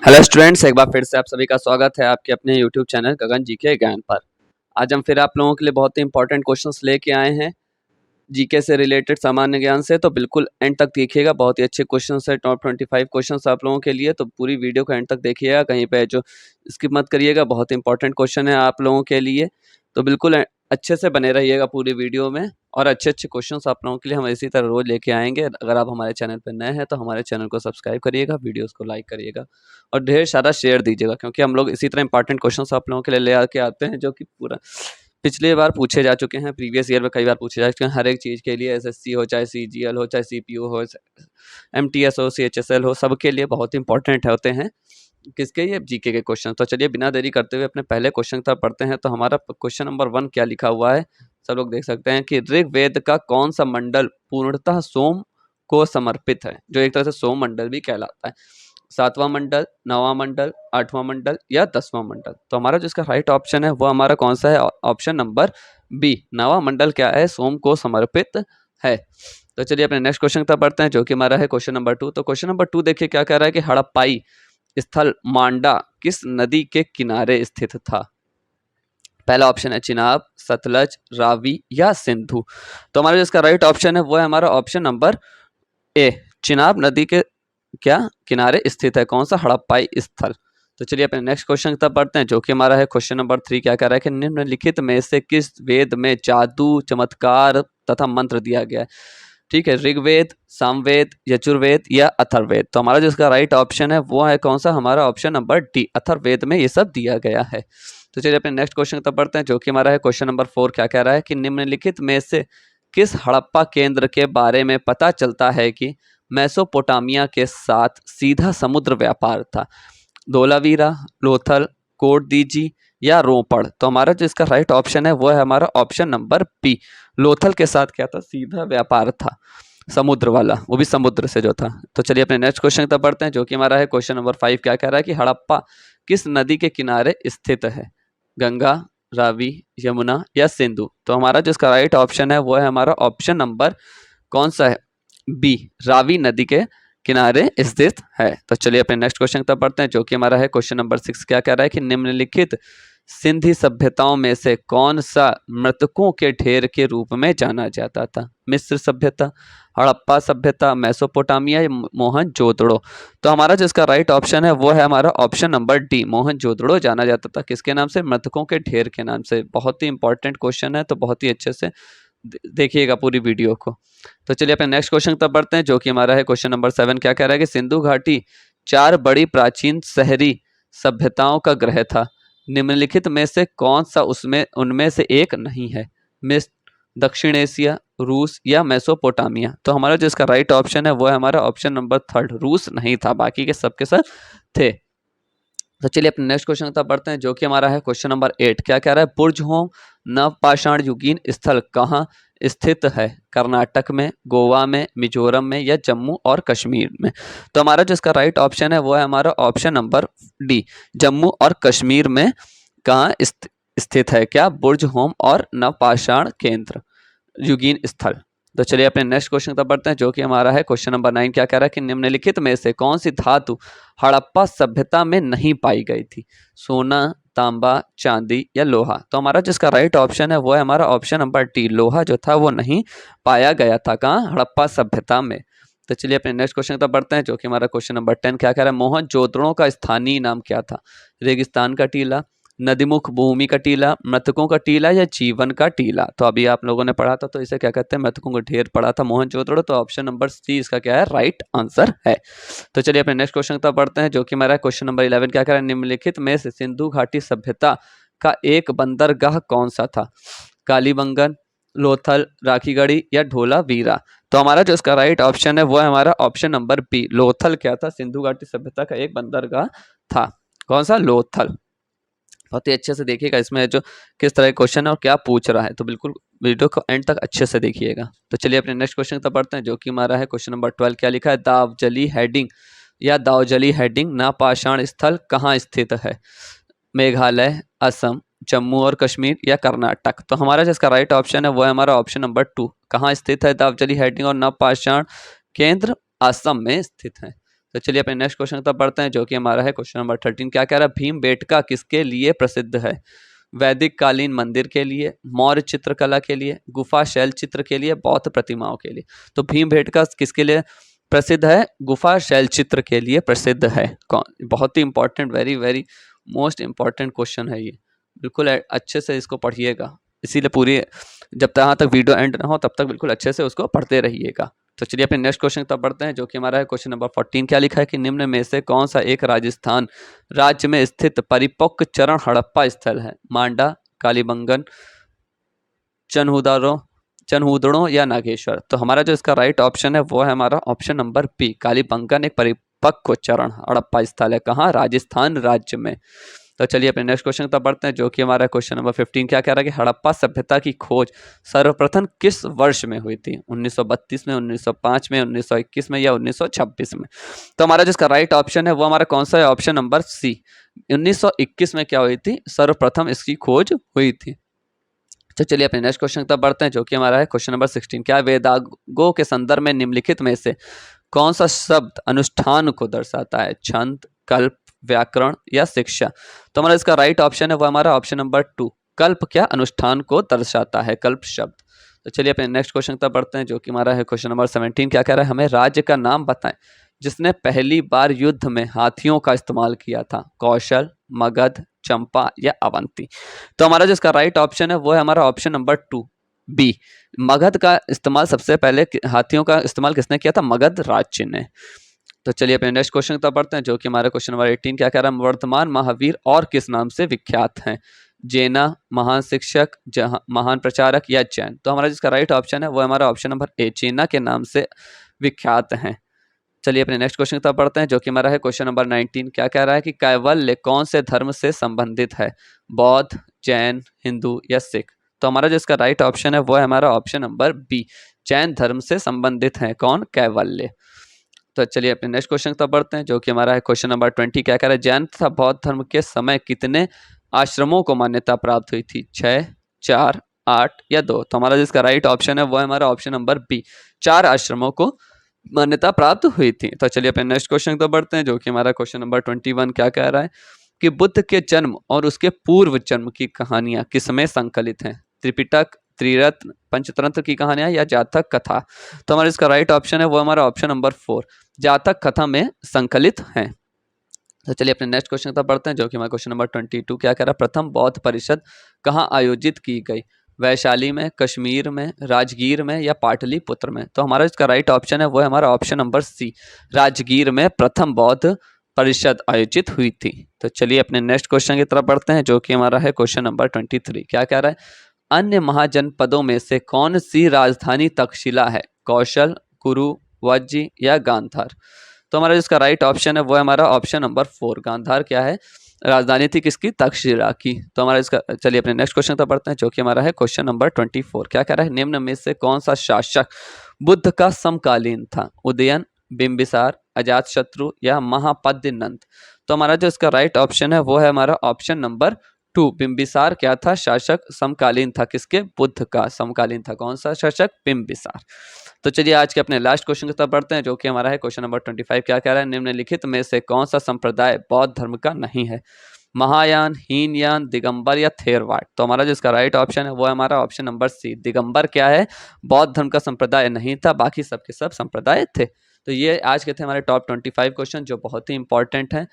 Hello students, एक बार फिर से आप सभी का स्वागत है आपके अपने यूट्यूब चैनल गगन जीके ज्ञान पर। आज हम फिर आप लोगों के लिए बहुत ही इंपॉर्टेंट क्वेश्चंस लेके आए हैं जीके से रिलेटेड, सामान्य ज्ञान से। तो बिल्कुल एंड तक देखिएगा, बहुत ही अच्छे क्वेश्चंस है। टॉप 25 क्वेश्चंस आप लोगों के लिए, तो पूरी वीडियो को एंड तक देखिएगा, कहीं पे जो स्किप मत करिएगा। बहुत इंपॉर्टेंट क्वेश्चन है आप लोगों के लिए, तो बिल्कुल अच्छे से बने रहिएगा पूरी वीडियो में। और अच्छे अच्छे क्वेश्चंस आप लोगों के लिए हम इसी तरह रोज लेके आएंगे। अगर आप हमारे चैनल पर नए हैं तो हमारे चैनल को सब्सक्राइब करिएगा, वीडियोस को लाइक करिएगा और ढेर सारा शेयर दीजिएगा, क्योंकि हम लोग इसी तरह इंपॉर्टेंट क्वेश्चंस आप लोगों के लिए ले आके आते हैं, जो कि पूरा पिछले बार पूछे जा चुके हैं, प्रीवियस ईयर में कई बार पूछे जा चुके हैं। हर एक चीज़ के लिए, एसएससी हो, चाहे सीजीएल हो, चाहे सीपीयू हो, एमटीएस हो, सीएचएसएल हो, सबके लिए बहुत इंपॉर्टेंट होते हैं किसके, ये जीके के क्वेश्चन। तो चलिए बिना देरी करते हुए अपने पहले क्वेश्चन तक पढ़ते हैं। तो हमारा क्वेश्चन नंबर 1 क्या लिखा हुआ है, सब लोग देख सकते हैं कि ऋग्वेद का कौन सा मंडल पूर्णतः सोम को समर्पित है, जो एक तरह से सोम मंडल भी कहलाता है। 7वां मंडल, 9वां मंडल, 8वां मंडल या 10वां मंडल। तो हमारा जो इसका राइट ऑप्शन है वो हमारा कौन सा है, ऑप्शन नंबर बी, 9वां मंडल क्या है, सोम को समर्पित है। तो चलिए अपने नेक्स्ट क्वेश्चन तक बढ़ते हैं, जो कि हमारा है क्वेश्चन नंबर 2। तो क्वेश्चन नंबर 2 देखिए क्या कह रहा है कि हड़प्पाई स्थल मांडा किस नदी के किनारे स्थित था। पहला ऑप्शन है चिनाब, सतलज, रावी या सिंधु। तो हमारा जो इसका राइट ऑप्शन है वो है हमारा ऑप्शन नंबर ए, चिनाब नदी के क्या किनारे स्थित है कौन सा, हड़प्पाई स्थल। तो चलिए अपने नेक्स्ट क्वेश्चन तब पढ़ते हैं, जो कि हमारा है क्वेश्चन नंबर 3। क्या कह रहा है कि निम्नलिखित में से किस वेद में जादू, चमत्कार तथा मंत्र दिया गया है। ठीक है, ऋग्वेद, सामवेद, यजुर्वेद या अथर्ववेद। तो हमारा जो इसका राइट ऑप्शन है वो है कौन सा, हमारा ऑप्शन नंबर डी, अथर्ववेद में ये सब दिया गया है। तो चलिए अपने नेक्स्ट क्वेश्चन तब पढ़ते हैं, जो कि हमारा है क्वेश्चन नंबर 4। क्या कह रहा है कि निम्नलिखित में से किस हड़प्पा केंद्र के बारे में पता चलता है कि मेसोपोटामिया के साथ सीधा समुद्र व्यापार था। धोलावीरा, लोथल, कोटदीजी या रोपड़। तो हमारा जो इसका राइट ऑप्शन है वो है हमारा ऑप्शन नंबर बी, लोथल के साथ क्या था, सीधा व्यापार था, समुद्र वाला, वो भी समुद्र से जो था। तो चलिए अपने नेक्स्ट क्वेश्चन तक पढ़ते हैं, जो कि हमारा है क्वेश्चन नंबर 5। क्या कह रहा है कि हड़प्पा किस नदी के किनारे स्थित है, गंगा, रावी, यमुना या सिंधु। तो हमारा जो इसका राइट ऑप्शन है वो है हमारा ऑप्शन नंबर कौन सा है, बी, रावी नदी के किनारे स्थित है। तो चलिए अपने नेक्स्ट क्वेश्चन तक पढ़ते हैं, जो कि हमारा है क्वेश्चन नंबर 6। क्या कह रहा है कि निम्नलिखित सिंधी सभ्यताओं में से कौन सा मृतकों के ढेर के रूप में जाना जाता था। मिस्र सभ्यता, हड़प्पा सभ्यता, मेसोपोटामिया या मोहनजोदड़ो। तो हमारा जिसका राइट ऑप्शन है वो है हमारा ऑप्शन नंबर डी, मोहनजोदड़ो जाना जाता था किसके नाम से, मृतकों के ढेर के नाम से। बहुत ही इंपॉर्टेंट क्वेश्चन है, तो बहुत ही अच्छे से देखिएगा पूरी वीडियो को। तो चलिए अपने नेक्स्ट क्वेश्चन तब बढ़ते हैं, जो कि हमारा है क्वेश्चन नंबर 7। क्या कह रहा है कि सिंधु घाटी 4 बड़ी प्राचीन शहरी सभ्यताओं का ग्रह था, निम्नलिखित में से कौन सा उसमें उनमें से एक नहीं है, मिस्र, दक्षिण एशिया, रूस या मेसोपोटामिया। तो हमारा जो इसका राइट ऑप्शन है वो है हमारा ऑप्शन नंबर 3, रूस नहीं था, बाकी के सबके सब थे। तो चलिए अपने नेक्स्ट क्वेश्चन तक बढ़ते हैं, जो कि हमारा है क्वेश्चन नंबर 8। क्या कह रहा है, बुर्जहोम नवपाषाण युगीन स्थल कहाँ स्थित है, कर्नाटक में, गोवा में, मिजोरम में या जम्मू और कश्मीर में। तो हमारा जो इसका राइट ऑप्शन है वो है हमारा ऑप्शन नंबर डी, जम्मू और कश्मीर में कहाँ स्थित है क्या, बुर्जहोम और नवपाषाण केंद्र युगीन स्थल। तो चलिए अपने नेक्स्ट क्वेश्चन तक बढ़ते हैं, जो कि हमारा है क्वेश्चन नंबर 9। क्या कह रहा है कि निम्नलिखित में से कौन सी धातु हड़प्पा सभ्यता में नहीं पाई गई थी, सोना, तांबा, चांदी या लोहा। तो हमारा जिसका राइट ऑप्शन है वो है हमारा ऑप्शन नंबर डी, लोहा जो था वो नहीं पाया गया था कहाँ, हड़प्पा सभ्यता में। तो चलिए अपने नेक्स्ट क्वेश्चन तक बढ़ते हैं, जो कि हमारा क्वेश्चन नंबर 10। क्या कह रहा है, मोहनजोदड़ो का स्थानीय नाम क्या था, रेगिस्तान का टीला, नदीमुख भूमि का टीला, मृतकों का टीला या जीवन का टीला। तो अभी आप लोगों ने पढ़ा था, तो इसे क्या कहते हैं, मृतकों का ढेर पढ़ा था मोहनजोदड़ो। तो ऑप्शन नंबर सी इसका क्या है, राइट आंसर है। तो चलिए अपने नेक्स्ट क्वेश्चन तक पढ़ते हैं, जो कि हमारा क्वेश्चन नंबर 11। क्या कह रहा है, निम्नलिखित में से सिंधु घाटी सभ्यता का एक बंदरगाह कौन सा था, कालीबंगन, लोथल, राखीगढ़ी या ढोलावीरा। तो हमारा जो इसका राइट ऑप्शन है वो है हमारा ऑप्शन नंबर बी, लोथल क्या था, सिंधु घाटी सभ्यता का एक बंदरगाह था, कौन सा, लोथल। बहुत ही अच्छे से देखिएगा इसमें जो किस तरह का क्वेश्चन है और क्या पूछ रहा है, तो बिल्कुल वीडियो को एंड तक अच्छे से देखिएगा। तो चलिए अपने नेक्स्ट क्वेश्चन तक पढ़ते हैं, जो कि हमारा है क्वेश्चन नंबर 12। क्या लिखा है, दावजली हेडिंग या दावजली हेडिंग नवपाषाण स्थल कहाँ स्थित है, मेघालय, असम, जम्मू और कश्मीर या कर्नाटक। तो हमारा जिसका राइट ऑप्शन है वो है हमारा ऑप्शन नंबर 2, कहाँ स्थित है दावजली हेडिंग और नवपाषाण केंद्र, असम में स्थित है। तो चलिए अपने नेक्स्ट क्वेश्चन तब बढ़ते हैं, जो कि हमारा है क्वेश्चन नंबर 13। क्या कह रहा है? भीमबेटका किसके लिए प्रसिद्ध है? वैदिक कालीन मंदिर के लिए, मौर्य चित्रकला के लिए, गुफा शैल चित्र के लिए, बौद्ध प्रतिमाओं के लिए। तो भीमबेटका किसके लिए प्रसिद्ध है? गुफा शैल चित्र के लिए प्रसिद्ध है। कौन? बहुत ही important, very very most important question है ये, बिल्कुल अच्छे से इसको पढ़िएगा। इसीलिए पूरी जब तक वीडियो एंड ना हो तब तक बिल्कुल अच्छे से उसको पढ़ते रहिएगा। तो चलिए अपने नेक्स्ट क्वेश्चन तब बढ़ते हैं, जो कि हमारा है क्वेश्चन नंबर 14। क्या लिखा है कि निम्न में से कौन सा एक राजस्थान राज्य में स्थित परिपक्व चरण हड़प्पा स्थल है? मांडा, कालीबंगन, चनहुदड़ो या नागेश्वर। तो हमारा जो इसका राइट ऑप्शन है वो है हमारा ऑप्शन नंबर बी, कालीबंगन एक परिपक्व चरण हड़प्पा स्थल है। कहाँ? राजस्थान राज्य में। तो चलिए अपने नेक्स्ट क्वेश्चन तक बढ़ते हैं, जो कि हमारा क्वेश्चन नंबर 15। क्या कह रहा है कि हड़प्पा सभ्यता की खोज सर्वप्रथम किस वर्ष में हुई थी? 1932 में, 1905 में, 1921 में या 1926 में? तो हमारा जिसका राइट ऑप्शन है वो हमारा कौन सा है? ऑप्शन नंबर सी, 1921 में क्या हुई थी? सर्वप्रथम इसकी खोज हुई थी। तो चलिए अपने नेक्स्ट क्वेश्चन तक बढ़ते हैं, जो कि हमारा है क्वेश्चन नंबर 16। क्या वेदागों के संदर्भ में निम्नलिखित में से कौन सा शब्द अनुष्ठान को दर्शाता है? छंद, कल्प, व्याकरण या शिक्षा। तो हमारा इसका राइट ऑप्शन है वो हमारा ऑप्शन नंबर 2, कल्प क्या अनुष्ठान को दर्शाता है, कल्प शब्द। तो चलिए अपने नेक्स्ट क्वेश्चन तक बढ़ते हैं, जो कि हमारा है क्वेश्चन नंबर 17। क्या कह रहा है? हमें राज्य का नाम बताएं जिसने पहली बार युद्ध में हाथियों का इस्तेमाल किया था? कौशल, मगध, चंपा या अवंती। तो हमारा जिसका राइट ऑप्शन है वो है हमारा ऑप्शन नंबर 2 बी, मगध का इस्तेमाल सबसे पहले हाथियों का इस्तेमाल किसने किया था? मगध राज्य ने। तो चलिए अपने नेक्स्ट क्वेश्चन तक बढ़ते हैं, जो कि हमारा क्वेश्चन नंबर 18। क्या कह रहा है? वर्तमान महावीर और किस नाम से विख्यात हैं? जेना, महान शिक्षक, महान प्रचारक या जैन। तो हमारा जिसका राइट ऑप्शन है वो हमारा ऑप्शन नंबर ए, जेना के नाम से विख्यात हैं। चलिए अपने नेक्स्ट क्वेश्चन तक बढ़ते हैं, जो कि हमारा है क्वेश्चन नंबर 19। क्या कह रहा है कि कैवल्य कौन से धर्म से संबंधित है? बौद्ध, जैन, हिंदू या सिख। तो हमारा जो इसका राइट ऑप्शन है वो है हमारा ऑप्शन नंबर बी, जैन धर्म से संबंधित है कौन? कैवल्य। तो चलिए अपने नेक्स्ट क्वेश्चन तक बढ़ते हैं, जो कि हमारा है क्वेश्चन नंबर 20। क्या कह रहा है? जैन तथा बौद्ध धर्म के समय कितने आश्रमों को मान्यता प्राप्त हुई थी? 6, 4, 8 या 2। तो हमारा जिसका राइट ऑप्शन है वो है हमारा ऑप्शन नंबर बी, 4 आश्रमों को मान्यता प्राप्त हुई थी। तो चलिए अपने नेक्स्ट क्वेश्चन तक बढ़ते हैं, जो कि हमारा क्वेश्चन नंबर 21। क्या कह रहा है कि बुद्ध के जन्म और उसके पूर्व जन्म की कहानियां किसमें संकलित हैं? त्रिपिटक, त्रिरत्न, पंचतंत्र की कहानियां या जातक कथा। तो हमारा इसका राइट ऑप्शन है वो हमारा ऑप्शन नंबर 4, जातक कथा में संकलित हैं। तो चलिए अपने नेक्स्ट क्वेश्चन तक बढ़ते हैं, जो कि हमारा क्वेश्चन नंबर 22। क्या कह रहा है? प्रथम बौद्ध परिषद कहाँ आयोजित की गई? वैशाली में, कश्मीर में, राजगीर में या पाटलिपुत्र में। तो हमारा इसका राइट ऑप्शन है वो है हमारा ऑप्शन नंबर सी, राजगीर में प्रथम बौद्ध परिषद आयोजित हुई थी। तो चलिए अपने नेक्स्ट क्वेश्चन की तरफ बढ़ते हैं, जो कि हमारा है क्वेश्चन नंबर 23। क्या कह रहा है? अन्य महाजनपदों में से कौन सी राजधानी तक्षशिला है? कौशल, कुरु, वज्जी या गांधार। तो हमारा जिसका राइट ऑप्शन है वो है हमारा ऑप्शन नंबर 4, गांधार क्या है? राजधानी थी किसकी? तक्षशिला की। तो हमारा इसका चलिए अपने नेक्स्ट क्वेश्चन तक बढ़ते हैं, जो कि हमारा है क्वेश्चन नंबर 24। क्या कह रहा है? निम्न में से कौन सा शासक बुद्ध का समकालीन था? उदयन, बिंबिसार, अजातशत्रु या महापद्य नंद। तो हमारा जो इसका राइट ऑप्शन है वो है हमारा ऑप्शन नंबर 2, बिंबिसार क्या था? शासक समकालीन था किसके? बुद्ध का समकालीन था। कौन सा शासक? बिंबिसार। तो चलिए आज के अपने लास्ट क्वेश्चन की तरफ बढ़ते हैं, जो कि हमारा है क्वेश्चन नंबर 25। क्या कह रहा है? निम्नलिखित में से कौन सा संप्रदाय बौद्ध धर्म का नहीं है? महायान, हीनयान, दिगंबर या थेरवाद। तो हमारा जिसका राइट ऑप्शन है वो है हमारा ऑप्शन नंबर सी, दिगंबर क्या है? बौद्ध धर्म का संप्रदाय नहीं था, बाकी सबके सब संप्रदाय थे। तो ये आज के थे हमारे टॉप 25 क्वेश्चन, जो बहुत ही इंपॉर्टेंट हैं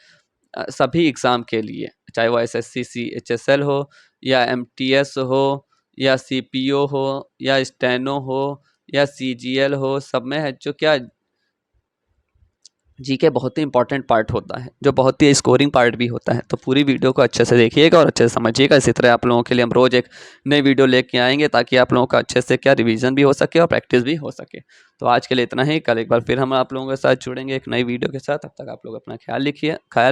सभी एग्जाम के लिए, चाहे वो SSC CHSL हो या MTS हो या CPO हो या स्टेनो हो या CGL हो, सब में है जो क्या जीके बहुत ही इंपॉर्टेंट पार्ट होता है, जो बहुत ही स्कोरिंग पार्ट भी होता है। तो पूरी वीडियो को अच्छे से देखिएगा और अच्छे से समझिएगा। इसी तरह आप लोगों के लिए हम रोज़ एक नई वीडियो लेके आएंगे, ताकि आप लोगों का अच्छे से क्या रिवीजन भी हो सके और प्रैक्टिस भी हो सके। तो आज के लिए इतना ही, कल एक बार फिर हम आप लोगों के साथ जुड़ेंगे एक नई वीडियो के साथ। तब तक आप लोग अपना ख्याल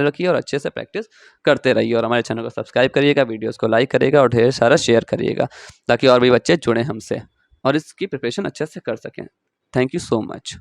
रखिए और अच्छे से प्रैक्टिस करते रहिए। और हमारे चैनल को सब्सक्राइब करिएगा, वीडियोज़ को लाइक करिएगा और ढेर सारा शेयर करिएगा, ताकि और भी बच्चे जुड़ें हमसे और इसकी प्रिपरेशन अच्छे से कर सकें। Thank you so much.